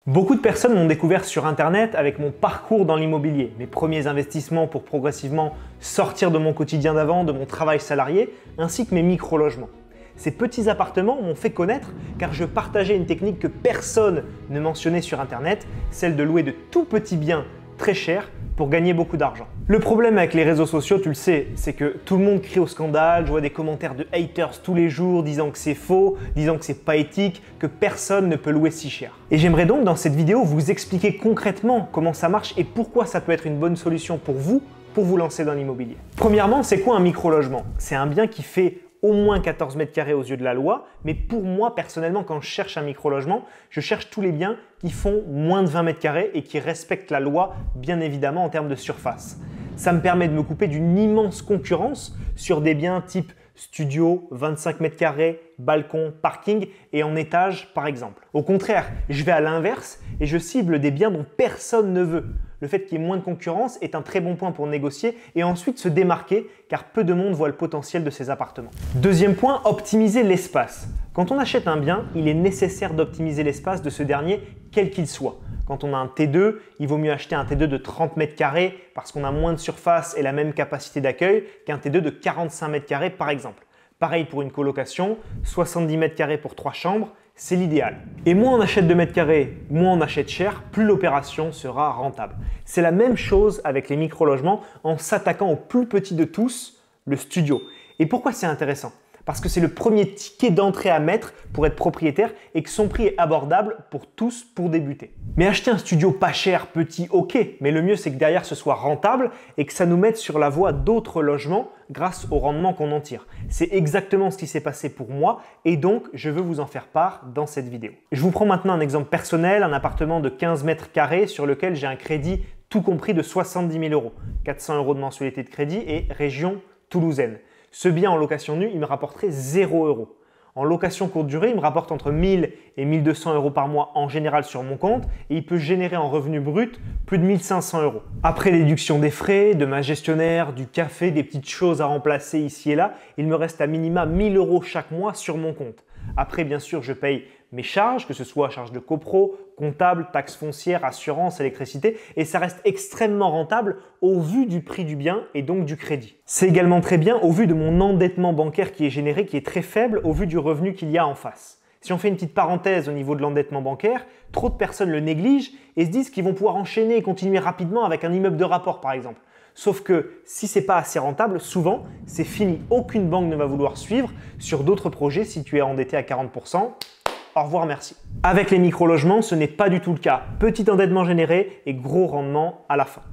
Beaucoup de personnes m'ont découvert sur Internet avec mon parcours dans l'immobilier, mes premiers investissements pour progressivement sortir de mon quotidien d'avant, de mon travail salarié, ainsi que mes micro-logements. Ces petits appartements m'ont fait connaître car je partageais une technique que personne ne mentionnait sur Internet, celle de louer de tout petits biens très chers pour gagner beaucoup d'argent. Le problème avec les réseaux sociaux, tu le sais, c'est que tout le monde crie au scandale, je vois des commentaires de haters tous les jours disant que c'est faux, disant que c'est pas éthique, que personne ne peut louer si cher. Et j'aimerais donc dans cette vidéo vous expliquer concrètement comment ça marche et pourquoi ça peut être une bonne solution pour vous lancer dans l'immobilier. Premièrement, c'est quoi un micro-logement? C'est un bien qui fait au moins 14 mètres carrés aux yeux de la loi, mais pour moi personnellement quand je cherche un micro-logement, je cherche tous les biens qui font moins de 20 mètres carrés et qui respectent la loi bien évidemment en termes de surface. Ça me permet de me couper d'une immense concurrence sur des biens type studio, 25 mètres carrés, balcon, parking et en étage par exemple. Au contraire, je vais à l'inverse et je cible des biens dont personne ne veut. Le fait qu'il y ait moins de concurrence est un très bon point pour négocier et ensuite se démarquer car peu de monde voit le potentiel de ces appartements. Deuxième point, optimiser l'espace. Quand on achète un bien, il est nécessaire d'optimiser l'espace de ce dernier quel qu'il soit. Quand on a un T2, il vaut mieux acheter un T2 de 30 mètres carrés parce qu'on a moins de surface et la même capacité d'accueil qu'un T2 de 45 mètres carrés par exemple. Pareil pour une colocation, 70 mètres carrés pour 3 chambres, c'est l'idéal. Et moins on achète de mètres carrés, moins on achète cher, plus l'opération sera rentable. C'est la même chose avec les micro-logements en s'attaquant au plus petit de tous, le studio. Et pourquoi c'est intéressant? Parce que c'est le premier ticket d'entrée à mettre pour être propriétaire et que son prix est abordable pour tous pour débuter. Mais acheter un studio pas cher, petit, ok, mais le mieux c'est que derrière ce soit rentable et que ça nous mette sur la voie d'autres logements grâce au rendement qu'on en tire. C'est exactement ce qui s'est passé pour moi et donc je veux vous en faire part dans cette vidéo. Je vous prends maintenant un exemple personnel, un appartement de 15 mètres carrés sur lequel j'ai un crédit tout compris de 70 000 €, 400 € de mensualité de crédit et région toulousaine. Ce bien en location nue, il me rapporterait 0 €. En location courte durée, il me rapporte entre 1000 et 1200 € par mois en général sur mon compte et il peut générer en revenu brut plus de 1500 €. Après l'éduction des frais, de ma gestionnaire, du café, des petites choses à remplacer ici et là, il me reste à minima 1000 € chaque mois sur mon compte. Après, bien sûr, je paye mes charges, que ce soit charges de copro, comptable, taxes foncières, assurance, électricité, et ça reste extrêmement rentable au vu du prix du bien et donc du crédit. C'est également très bien au vu de mon endettement bancaire qui est généré, qui est très faible au vu du revenu qu'il y a en face. Si on fait une petite parenthèse au niveau de l'endettement bancaire, trop de personnes le négligent et se disent qu'ils vont pouvoir enchaîner et continuer rapidement avec un immeuble de rapport par exemple. Sauf que si ce n'est pas assez rentable, souvent c'est fini. Aucune banque ne va vouloir suivre sur d'autres projets si tu es endetté à 40%. Au revoir, merci. Avec les micro-logements, ce n'est pas du tout le cas. Petit endettement généré et gros rendement à la fin.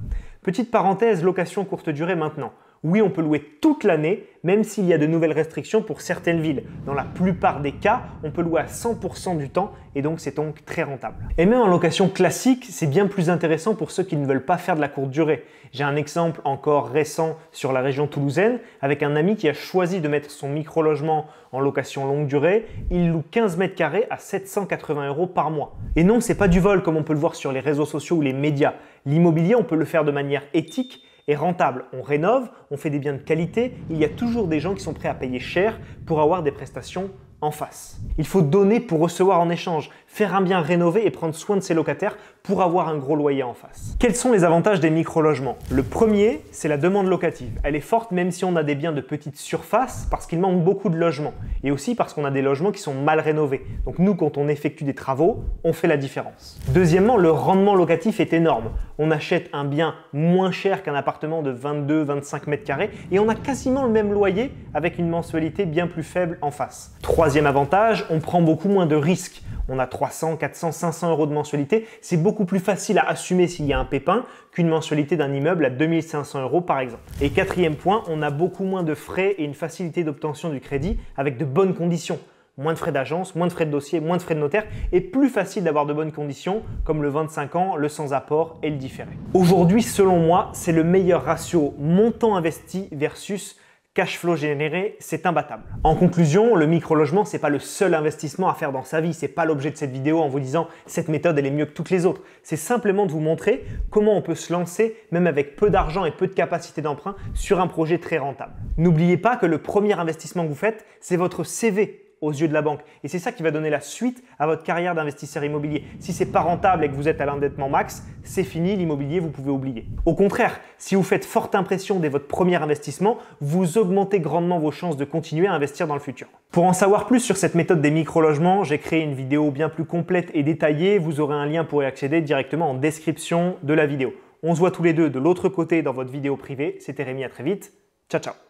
Petite parenthèse, location courte durée maintenant. Oui, on peut louer toute l'année, même s'il y a de nouvelles restrictions pour certaines villes. Dans la plupart des cas, on peut louer à 100% du temps et donc c'est donc très rentable. Et même en location classique, c'est bien plus intéressant pour ceux qui ne veulent pas faire de la courte durée. J'ai un exemple encore récent sur la région toulousaine avec un ami qui a choisi de mettre son micro-logement en location longue durée. Il loue 15 mètres carrés à 780 € par mois. Et non, c'est pas du vol comme on peut le voir sur les réseaux sociaux ou les médias. L'immobilier, on peut le faire de manière éthique et rentable. On rénove, on fait des biens de qualité, il y a toujours des gens qui sont prêts à payer cher pour avoir des prestations en face. Il faut donner pour recevoir en échange, faire un bien rénové et prendre soin de ses locataires pour avoir un gros loyer en face. Quels sont les avantages des micro-logements? Le premier, c'est la demande locative. Elle est forte même si on a des biens de petite surface parce qu'il manque beaucoup de logements et aussi parce qu'on a des logements qui sont mal rénovés. Donc nous, quand on effectue des travaux, on fait la différence. Deuxièmement, le rendement locatif est énorme. On achète un bien moins cher qu'un appartement de 22-25 mètres carrés et on a quasiment le même loyer avec une mensualité bien plus faible en face. Troisième avantage, on prend beaucoup moins de risques. On a 300, 400, 500 € de mensualité. C'est beaucoup plus facile à assumer s'il y a un pépin qu'une mensualité d'un immeuble à 2500 € par exemple. Et quatrième point, on a beaucoup moins de frais et une facilité d'obtention du crédit avec de bonnes conditions. Moins de frais d'agence, moins de frais de dossier, moins de frais de notaire et plus facile d'avoir de bonnes conditions comme le 25 ans, le sans apport et le différé. Aujourd'hui, selon moi, c'est le meilleur ratio montant investi versus cash flow généré, c'est imbattable. En conclusion, le micro-logement, ce n'est pas le seul investissement à faire dans sa vie. Ce n'est pas l'objet de cette vidéo en vous disant cette méthode, elle est mieux que toutes les autres. C'est simplement de vous montrer comment on peut se lancer, même avec peu d'argent et peu de capacité d'emprunt, sur un projet très rentable. N'oubliez pas que le premier investissement que vous faites, c'est votre CV aux yeux de la banque. Et c'est ça qui va donner la suite à votre carrière d'investisseur immobilier. Si ce n'est pas rentable et que vous êtes à l'endettement max, c'est fini, l'immobilier, vous pouvez oublier. Au contraire, si vous faites forte impression dès votre premier investissement, vous augmentez grandement vos chances de continuer à investir dans le futur. Pour en savoir plus sur cette méthode des micro-logements, j'ai créé une vidéo bien plus complète et détaillée. Vous aurez un lien pour y accéder directement en description de la vidéo. On se voit tous les deux de l'autre côté dans votre vidéo privée. C'était Rémi, à très vite. Ciao, ciao.